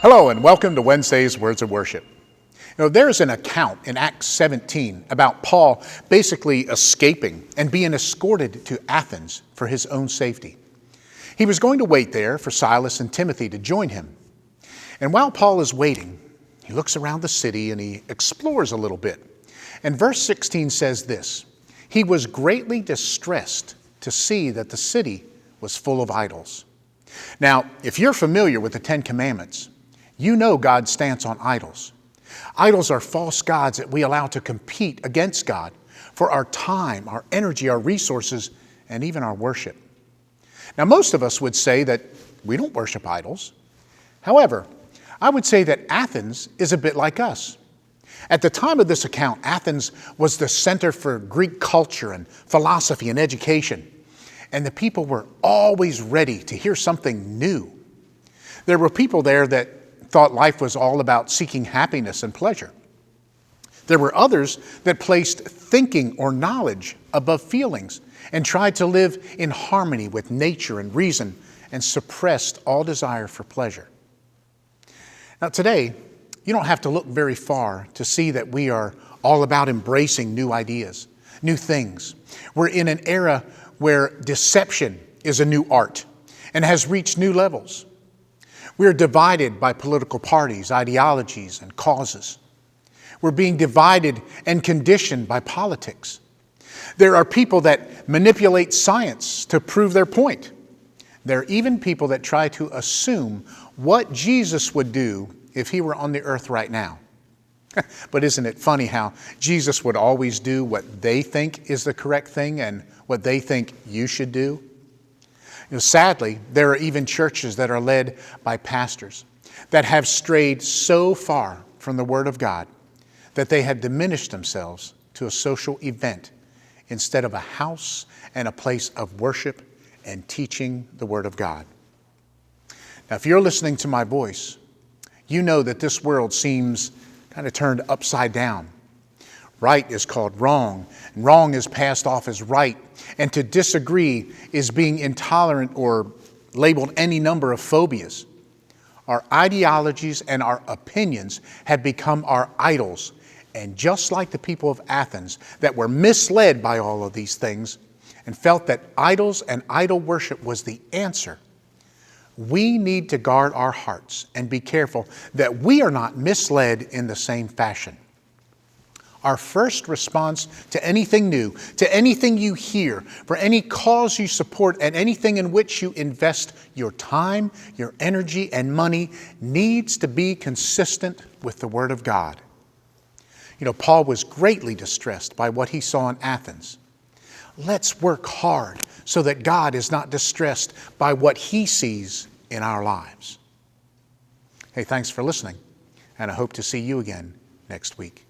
Hello and welcome to Wednesday's Words of Worship. There's an account in Acts 17 about Paul basically escaping and being escorted to Athens for his own safety. He was going to wait there for Silas and Timothy to join him. And while Paul is waiting, he looks around the city and he explores a little bit. And verse 16 says this: "He was greatly distressed to see that the city was full of idols." Now, if you're familiar with the Ten Commandments, you know God's stance on idols. Idols are false gods that we allow to compete against God for our time, our energy, our resources, and even our worship. Now, most of us would say that we don't worship idols. However, I would say that Athens is a bit like us. At the time of this account, Athens was the center for Greek culture and philosophy and education, and the people were always ready to hear something new. There were people there that thought life was all about seeking happiness and pleasure. There were others that placed thinking or knowledge above feelings and tried to live in harmony with nature and reason and suppressed all desire for pleasure. Now today, you don't have to look very far to see that we are all about embracing new ideas, new things. We're in an era where deception is a new art and has reached new levels. We're divided by political parties, ideologies, and causes. We're being divided and conditioned by politics. There are people that manipulate science to prove their point. There are even people that try to assume what Jesus would do if he were on the earth right now. But isn't it funny how Jesus would always do what they think is the correct thing and what they think you should do? Sadly, there are even churches that are led by pastors that have strayed so far from the Word of God that they have diminished themselves to a social event instead of a house and a place of worship and teaching the Word of God. Now, if you're listening to my voice, you know that this world seems kind of turned upside down. Right is called wrong, and wrong is passed off as right, and to disagree is being intolerant or labeled any number of phobias. Our ideologies and our opinions have become our idols, and just like the people of Athens that were misled by all of these things and felt that idols and idol worship was the answer, we need to guard our hearts and be careful that we are not misled in the same fashion. Our first response to anything new, to anything you hear, for any cause you support, and anything in which you invest your time, your energy, and money needs to be consistent with the Word of God. Paul was greatly distressed by what he saw in Athens. Let's work hard so that God is not distressed by what he sees in our lives. Hey, thanks for listening, and I hope to see you again next week.